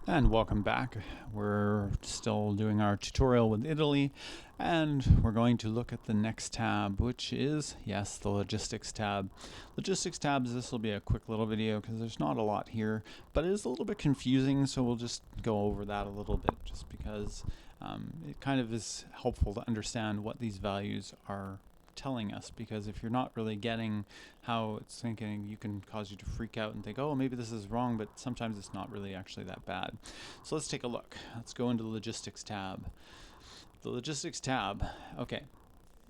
And welcome back. We're still doing our tutorial with Italy, and we're going to look at the next tab, which is, yes, the logistics tab. Logistics tabs, this will be a quick little video because there's not a lot here, but it is a little bit confusing, so we'll just go over that a little bit just because it kind of is helpful to understand what these values are telling us, because if you're not really getting how it's thinking, you can cause you to freak out and think, oh, maybe this is wrong, but sometimes it's not really actually that bad. So let's take a look. Let's go into the logistics tab. The logistics tab, okay,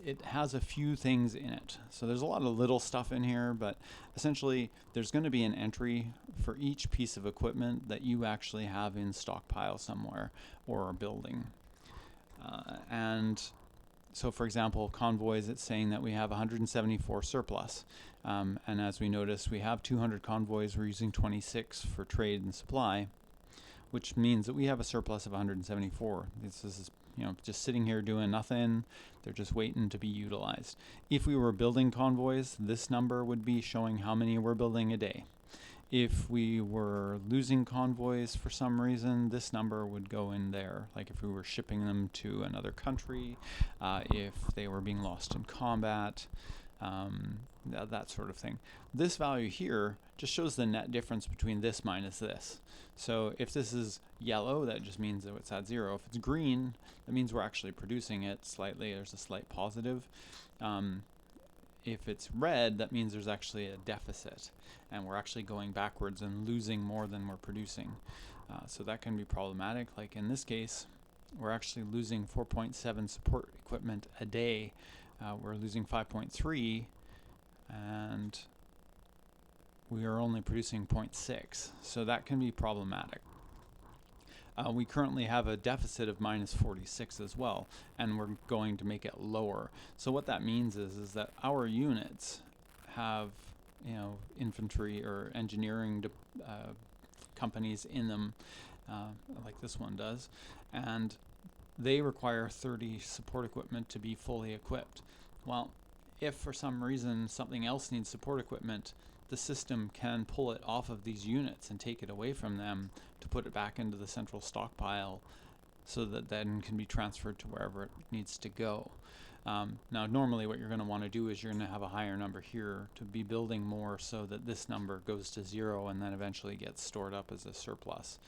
it has a few things in it. So there's a lot of little stuff in here, but essentially there's going to be an entry for each piece of equipment that you actually have in stockpile somewhere or a building. And so for example, convoys, it's saying that we have 174 surplus. And as we notice, we have 200 convoys, we're using 26 for trade and supply, which means that we have a surplus of 174. This is just sitting here doing nothing. They're just waiting to be utilized. If we were building convoys, this number would be showing how many we're building a day. If we were losing convoys for some reason, this number would go in there. Like if we were shipping them to another country, if they were being lost in combat, that sort of thing. This value here just shows the net difference between this minus this. So if this is yellow, that just means that it's at 0. If it's green, that means we're actually producing it slightly. There's a slight positive. If it's red, that means there's actually a deficit, and we're actually going backwards and losing more than we're producing. So that can be problematic. Like in this case, we're actually losing 4.7 support equipment a day. We're losing 5.3, and we are only producing 0.6. So that can be problematic. We currently have a deficit of minus 46 as well, and we're going to make it lower. So what that means is that our units have, infantry or engineering companies in them, like this one does, and they require 30 support equipment to be fully equipped. Well, if for some reason something else needs support equipment, the system can pull it off of these units and take it away from them to put it back into the central stockpile so that then can be transferred to wherever it needs to go. Now normally what you're going to want to do is you're going to have a higher number here to be building more so that this number goes to 0 and then eventually gets stored up as a surplus.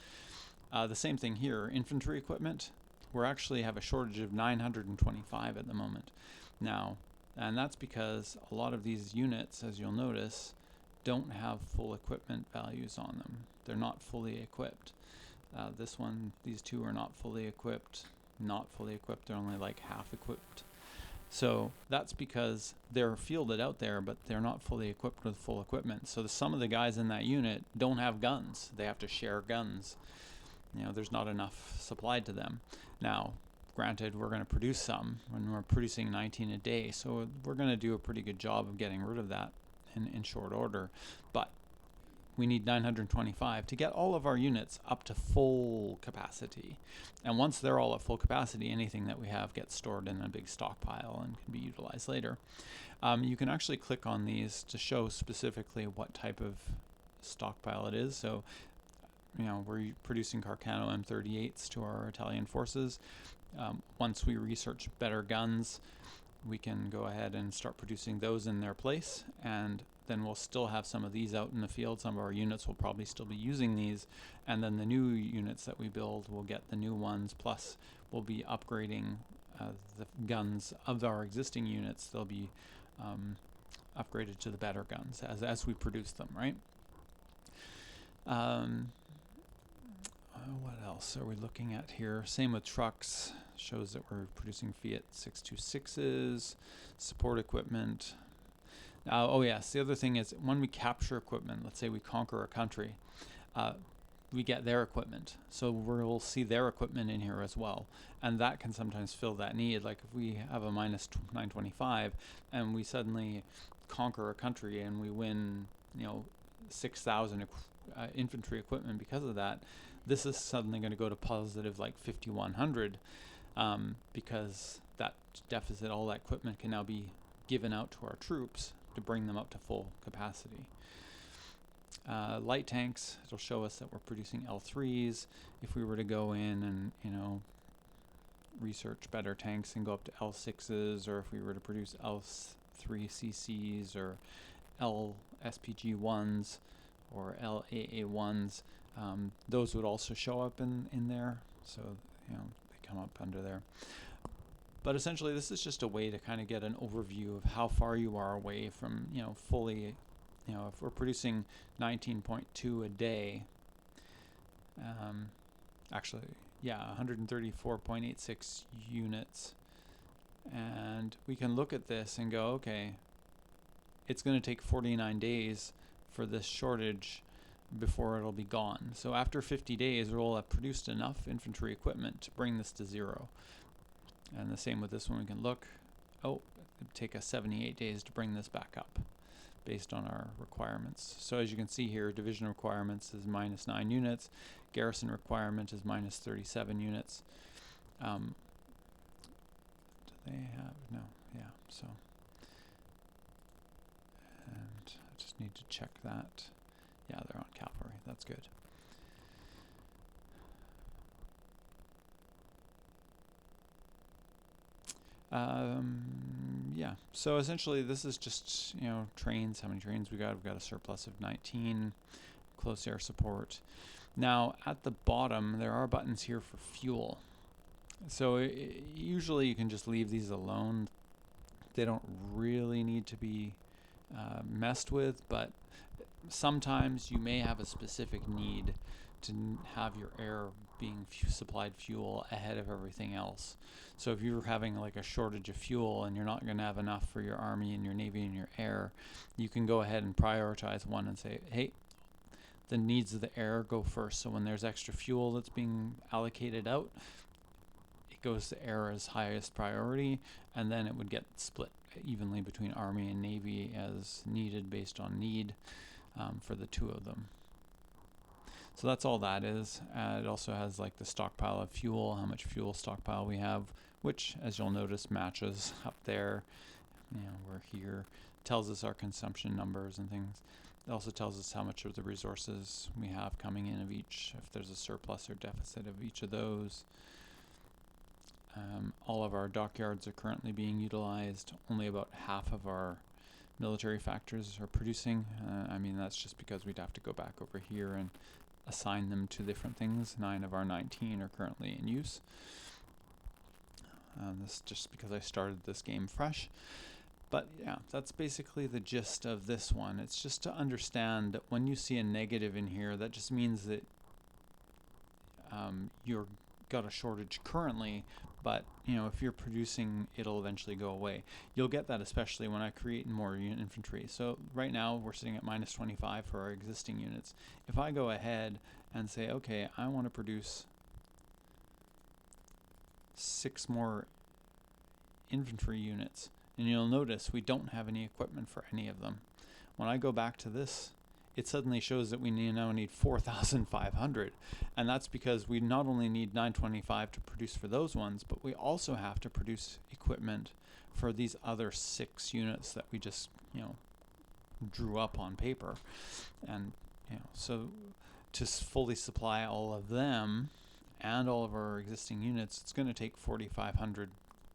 The same thing here, infantry equipment, we actually have a shortage of 925 at the moment. Now, and that's because a lot of these units, as you'll notice, don't have full equipment values on them. They're not fully equipped. This one, these two are not fully equipped. Not fully equipped, they're only like half equipped. So that's because they're fielded out there, but they're not fully equipped with full equipment. So some of the guys in that unit don't have guns. They have to share guns. There's not enough supplied to them. Now, granted, we're going to produce some, when we're producing 19 a day, so we're going to do a pretty good job of getting rid of that in short order, but we need 925 to get all of our units up to full capacity. And once they're all at full capacity, anything that we have gets stored in a big stockpile and can be utilized later. You can actually click on these to show specifically what type of stockpile it is. So we're producing Carcano M38s to our Italian forces. Once we research better guns, we can go ahead and start producing those in their place, and then we'll still have some of these out in the field. Some of our units will probably still be using these, and then the new units that we build will get the new ones, plus we'll be upgrading the guns of our existing units. They'll be upgraded to the better guns as we produce them, right? What else are we looking at here? Same with trucks. Shows that we're producing Fiat 626s, support equipment. Oh yes, the other thing is when we capture equipment, let's say we conquer a country, we get their equipment. So we'll see their equipment in here as well. And that can sometimes fill that need. Like if we have a minus 925 and we suddenly conquer a country and we win, 6,000 infantry equipment because of that, this is suddenly going to go to positive like 5,100 because that deficit, all that equipment can now be given out to our troops to bring them up to full capacity. Light tanks, it'll show us that we're producing L3s. If we were to go in and, you know, research better tanks and go up to L6s, or if we were to produce L3CCs or LSPG1s or LAA1s, those would also show up in there. So, you know, they come up under there. But essentially, this is just a way to kind of get an overview of how far you are away from, you know, fully, you know, if we're producing 19.2 a day, actually, yeah, 134.86 units. And we can look at this and go, okay, it's going to take 49 days for this shortage before it'll be gone. So after 50 days, we'll have produced enough infantry equipment to bring this to zero. And the same with this one, we can look, oh, it'd take us 78 days to bring this back up based on our requirements. So as you can see here, division requirements is -9 units, garrison requirement is -37 units. Do they have, no, yeah, so. And I just need to check that. Yeah, they're on cavalry, that's good. Yeah, so essentially this is just, you know, trains, how many trains we got. We've got a surplus of 19, close air support. Now at the bottom there are buttons here for fuel. So usually you can just leave these alone. They don't really need to be messed with, but sometimes you may have a specific need to have your air being supplied fuel ahead of everything else. So if you're having like a shortage of fuel and you're not going to have enough for your army and your navy and your air, you can go ahead and prioritize one and say, hey, the needs of the air go first. So when there's extra fuel that's being allocated out, it goes to air as highest priority, and then it would get split evenly between army and navy as needed based on need for the two of them. So that's all that is. It also has like the stockpile of fuel, how much fuel stockpile we have, which, as you'll notice, matches up there. You know, we're here. Tells us our consumption numbers and things. It also tells us how much of the resources we have coming in of each, if there's a surplus or deficit of each of those. All of our dockyards are currently being utilized. Only about half of our military factors are producing. I mean, that's just because we'd have to go back over here and assign them to different things. 9 of our 19 are currently in use. This is just because I started this game fresh. But yeah, that's basically the gist of this one. It's just to understand that when you see a negative in here, that just means that you're got a shortage currently, but you know, if you're producing, it'll eventually go away. You'll get that especially when I create more infantry. So right now we're sitting at -25 for our existing units. If I go ahead and say, okay, I want to produce 6 more infantry units, and you'll notice we don't have any equipment for any of them. When I go back to this, it suddenly shows that we now need 4,500, and that's because we not only need 925 to produce for those ones, but we also have to produce equipment for these other 6 units that we just, you know, drew up on paper. And you know, so to fully supply all of them and all of our existing units, it's going to take 4,500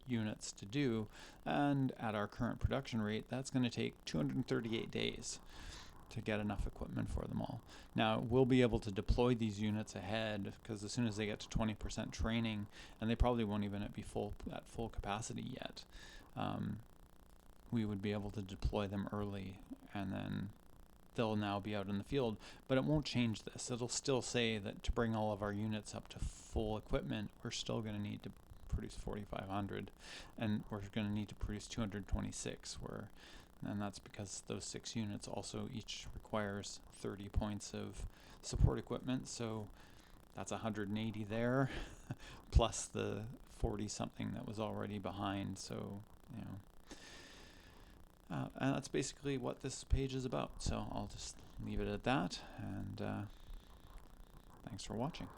units to do, and at our current production rate, that's going to take 238 days to get enough equipment for them all. Now we'll be able to deploy these units ahead, because as soon as they get to 20% training, and they probably won't even be at full capacity yet, we would be able to deploy them early, and then they'll now be out in the field. But it won't change this. It'll still say that to bring all of our units up to full equipment, we're still going to need to produce 4,500, and we're going to need to produce 226, and that's because those 6 units also each requires 30 points of support equipment, so that's 180 there, plus the 40 something that was already behind. So, you know, and that's basically what this page is about. So I'll just leave it at that, and thanks for watching.